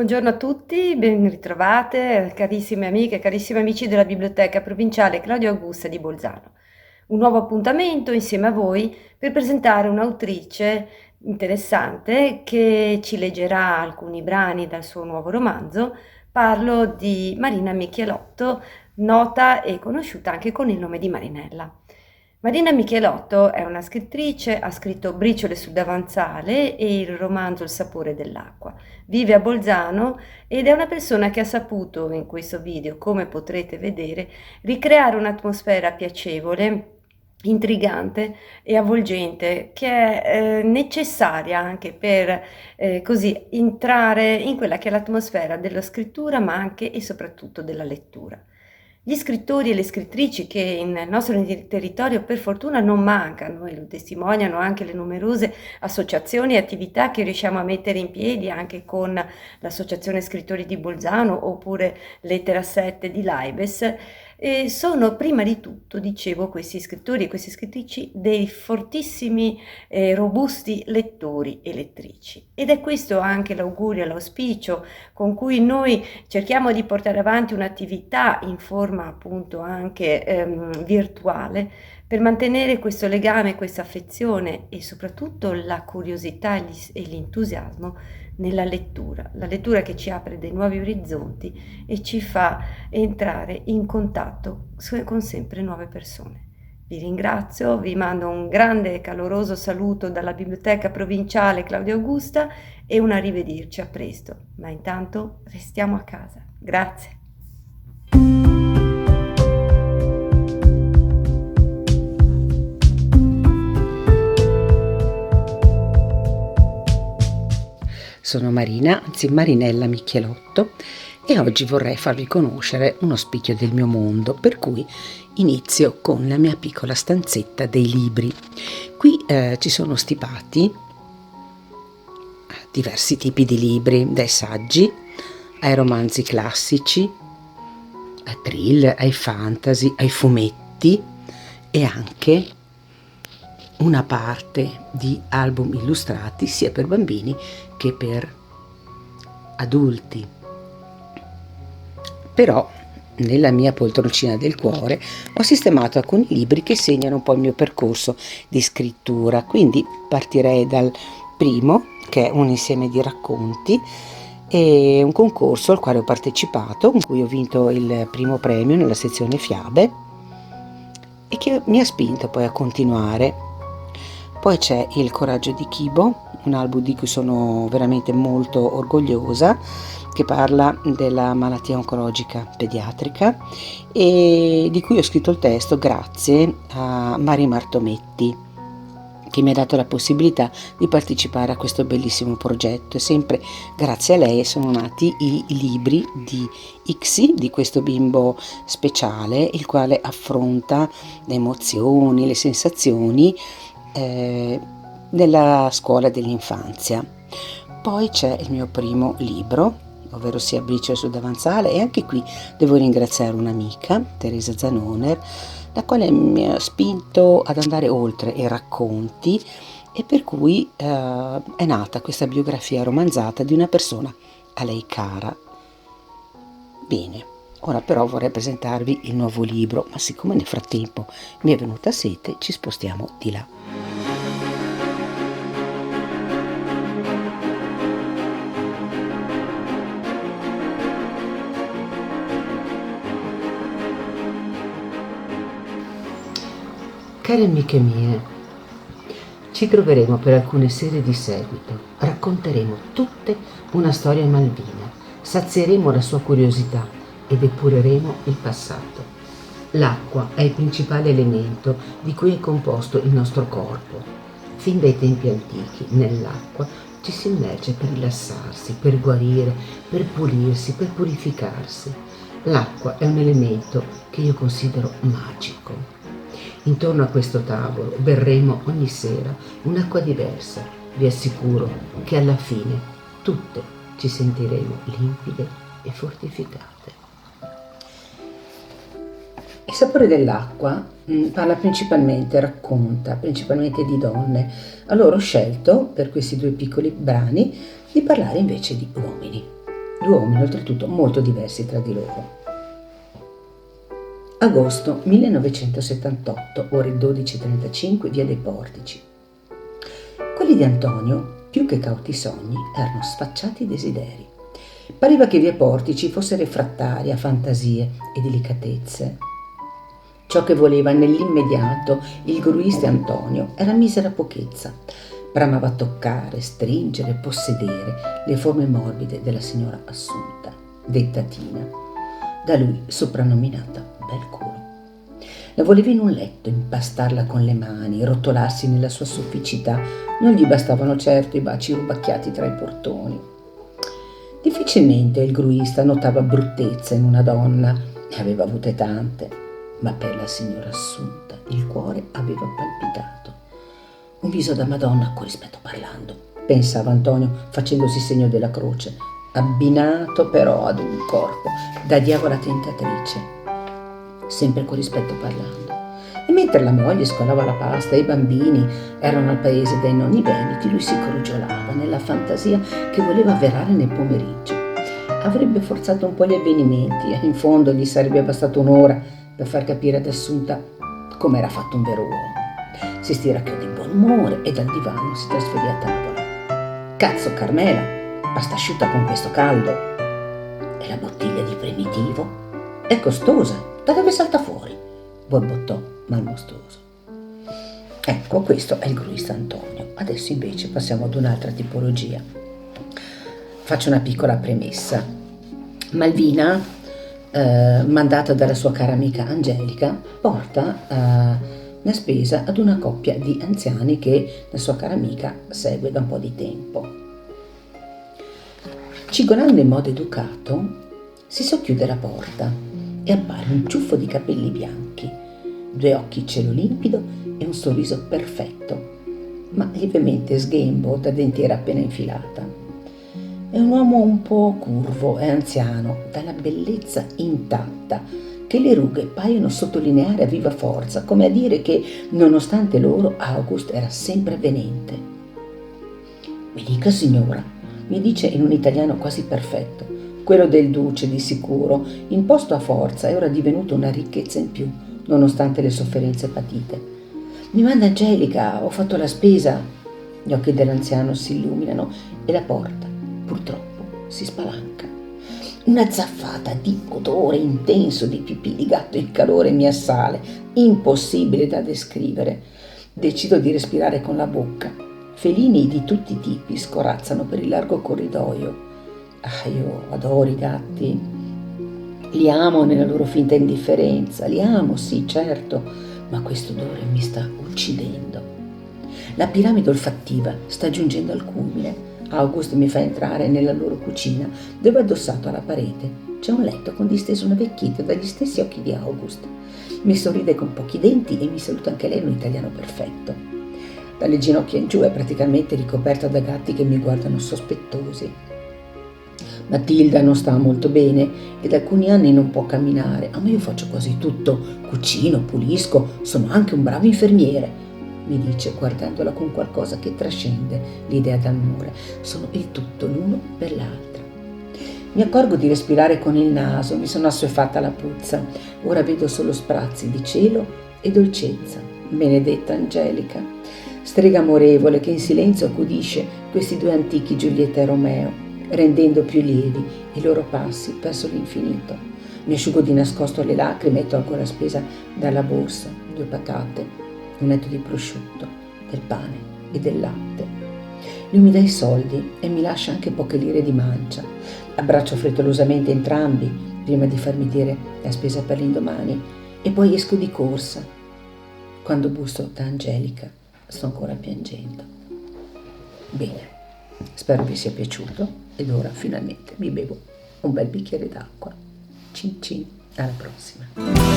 buongiorno a tutti, ben ritrovate, carissime amiche, carissimi amici della Biblioteca Provinciale Claudio Augusta di Bolzano. Un nuovo appuntamento insieme a voi per presentare un'autrice interessante che ci leggerà alcuni brani dal suo nuovo romanzo. Parlo di Marina Michielotto, nota e conosciuta anche con il nome di Marinella. Marina Michielotto è una scrittrice, ha scritto Briciole sul davanzale e il romanzo Il sapore dell'acqua. Vive a Bolzano ed è una persona che ha saputo, in questo video, come potrete vedere, ricreare un'atmosfera piacevole, intrigante e avvolgente, che è necessaria anche per così entrare in quella che è l'atmosfera della scrittura, ma anche e soprattutto della lettura. Gli scrittori e le scrittrici che nel nostro territorio per fortuna non mancano e lo testimoniano anche le numerose associazioni e attività che riusciamo a mettere in piedi anche con l'Associazione Scrittori di Bolzano oppure Lettera 7 di Laibes, sono prima di tutto, dicevo, questi scrittori e queste scrittrici dei fortissimi robusti lettori e lettrici. Ed è questo anche l'augurio e l'auspicio con cui noi cerchiamo di portare avanti un'attività in forma appunto anche virtuale per mantenere questo legame, questa affezione e soprattutto la curiosità e l'entusiasmo nella lettura, la lettura che ci apre dei nuovi orizzonti e ci fa entrare in contatto con sempre nuove persone. Vi ringrazio, vi mando un grande e caloroso saluto dalla Biblioteca Provinciale Claudio Augusta e un arrivederci a presto, ma intanto restiamo a casa. Grazie. Sono Marina, anzi Marinella Michielotto, e oggi vorrei farvi conoscere uno spicchio del mio mondo, per cui inizio con la mia piccola stanzetta dei libri. Qui ci sono stipati diversi tipi di libri, dai saggi ai romanzi classici, ai thriller, ai fantasy, ai fumetti e anche una parte di album illustrati sia per bambini che per adulti. Però nella mia poltroncina del cuore ho sistemato alcuni libri che segnano un po' il mio percorso di scrittura, quindi partirei dal primo, che è un insieme di racconti e un concorso al quale ho partecipato, in cui ho vinto il primo premio nella sezione fiabe e che mi ha spinto poi a continuare. Poi c'è Il coraggio di Kibo, un album di cui sono veramente molto orgogliosa, che parla della malattia oncologica pediatrica e di cui ho scritto il testo grazie a Mari Martometti, che mi ha dato la possibilità di partecipare a questo bellissimo progetto, e sempre grazie a lei sono nati i libri di Ixi, di questo bimbo speciale, il quale affronta le emozioni, le sensazioni nella scuola dell'infanzia. Poi c'è il mio primo libro, ovvero sia Briciole sul davanzale, e anche qui devo ringraziare un'amica, Teresa Zanoner, la quale mi ha spinto ad andare oltre i racconti e per cui è nata questa biografia romanzata di una persona a lei cara. Bene, ora però vorrei presentarvi il nuovo libro, ma siccome nel frattempo mi è venuta sete, ci spostiamo di là. Cari amiche mie, ci troveremo per alcune serie di seguito, racconteremo tutte una storia malvina, sazieremo la sua curiosità ed epureremo il passato. L'acqua è il principale elemento di cui è composto il nostro corpo. Fin dai tempi antichi, nell'acqua ci si immerge per rilassarsi, per guarire, per pulirsi, per purificarsi. L'acqua è un elemento che io considero magico. Intorno a questo tavolo berremo ogni sera un'acqua diversa. Vi assicuro che alla fine tutte ci sentiremo limpide e fortificate. Il sapore dell'acqua racconta principalmente di donne. Allora ho scelto per questi due piccoli brani di parlare invece di uomini. due uomini oltretutto molto diversi tra di loro. Agosto 1978, ore 12:35, via dei Portici. Quelli di Antonio, più che cauti sogni, erano sfacciati desideri. Pareva che via Portici fosse refrattaria a fantasie e delicatezze. Ciò che voleva nell'immediato il gruista Antonio era misera pochezza. Bramava toccare, stringere, possedere le forme morbide della signora Assunta, detta Tina, da lui soprannominata bel culo. La voleva in un letto, impastarla con le mani, rotolarsi nella sua sofficità. Non gli bastavano certo i baci rubacchiati tra i portoni. Difficilmente il gruista notava bruttezza in una donna, ne aveva avute tante, ma per la signora Assunta il cuore aveva palpitato. Un viso da Madonna con rispetto parlando, pensava Antonio facendosi segno della croce, abbinato però ad un corpo da diavola tentatrice, sempre con rispetto parlando. E mentre la moglie scolava la pasta e i bambini erano al paese dai nonni veneti, lui si crogiolava nella fantasia che voleva avverare nel pomeriggio. Avrebbe forzato un po' gli avvenimenti e in fondo gli sarebbe bastata un'ora per far capire ad Assunta come era fatto un vero uomo. Si stiracchiò di buon umore e dal divano si trasferì a tavola. Cazzo, Carmela, pasta asciutta con questo caldo. E la bottiglia di primitivo? È costosa, da dove salta fuori? Borbottò malmostoso. Ecco, questo è il gruista Antonio. Adesso invece passiamo ad un'altra tipologia. Faccio una piccola premessa. Malvina, mandata dalla sua cara amica Angelica, porta la spesa ad una coppia di anziani che la sua cara amica segue da un po' di tempo. Cigolando in modo educato, si socchiude la porta e appare un ciuffo di capelli bianchi, due occhi cielo limpido e un sorriso perfetto, ma lievemente sghembo da dentiera appena infilata. È un uomo un po' curvo e anziano, dalla bellezza intatta, che le rughe paiono sottolineare a viva forza, come a dire che, nonostante loro, August era sempre avvenente. Mi dica, signora, mi dice in un italiano quasi perfetto. Quello del duce, di sicuro, imposto a forza, è ora divenuto una ricchezza in più, nonostante le sofferenze patite. Mi manda Angelica, ho fatto la spesa. Gli occhi dell'anziano si illuminano e la porta, purtroppo, si spalanca. Una zaffata di odore intenso di pipì di gatto, il calore mi assale, impossibile da descrivere. Decido di respirare con la bocca. Felini di tutti i tipi scorazzano per il largo corridoio. Io adoro i gatti. Li amo nella loro finta indifferenza. Li amo, sì, certo, ma questo odore mi sta uccidendo. La piramide olfattiva sta giungendo al culmine. August mi fa entrare nella loro cucina, dove addossato alla parete c'è un letto con disteso una vecchietta dagli stessi occhi di August. Mi sorride con pochi denti e mi saluta anche lei in un italiano perfetto. Dalle ginocchia in giù è praticamente ricoperta da gatti che mi guardano sospettosi. Matilda non sta molto bene e da alcuni anni non può camminare. Ma io faccio quasi tutto, cucino, pulisco, sono anche un bravo infermiere, mi dice guardandola con qualcosa che trascende l'idea d'amore. Sono il tutto l'uno per l'altra. Mi accorgo di respirare con il naso, mi sono assuefatta alla puzza. Ora vedo solo sprazzi di cielo e dolcezza. Benedetta Angelica, strega amorevole che in silenzio accudisce questi due antichi Giulietta e Romeo, rendendo più lievi i loro passi verso l'infinito. Mi asciugo di nascosto le lacrime e tolgo la spesa dalla borsa, 2 patate, un etto di prosciutto, del pane e del latte. Lui mi dà i soldi e mi lascia anche poche lire di mancia. Abbraccio frettolosamente entrambi prima di farmi dire la spesa per l'indomani e poi esco di corsa. Quando busso da Angelica sto ancora piangendo. Bene, spero vi sia piaciuto ed ora finalmente mi bevo un bel bicchiere d'acqua. Cin cin, alla prossima.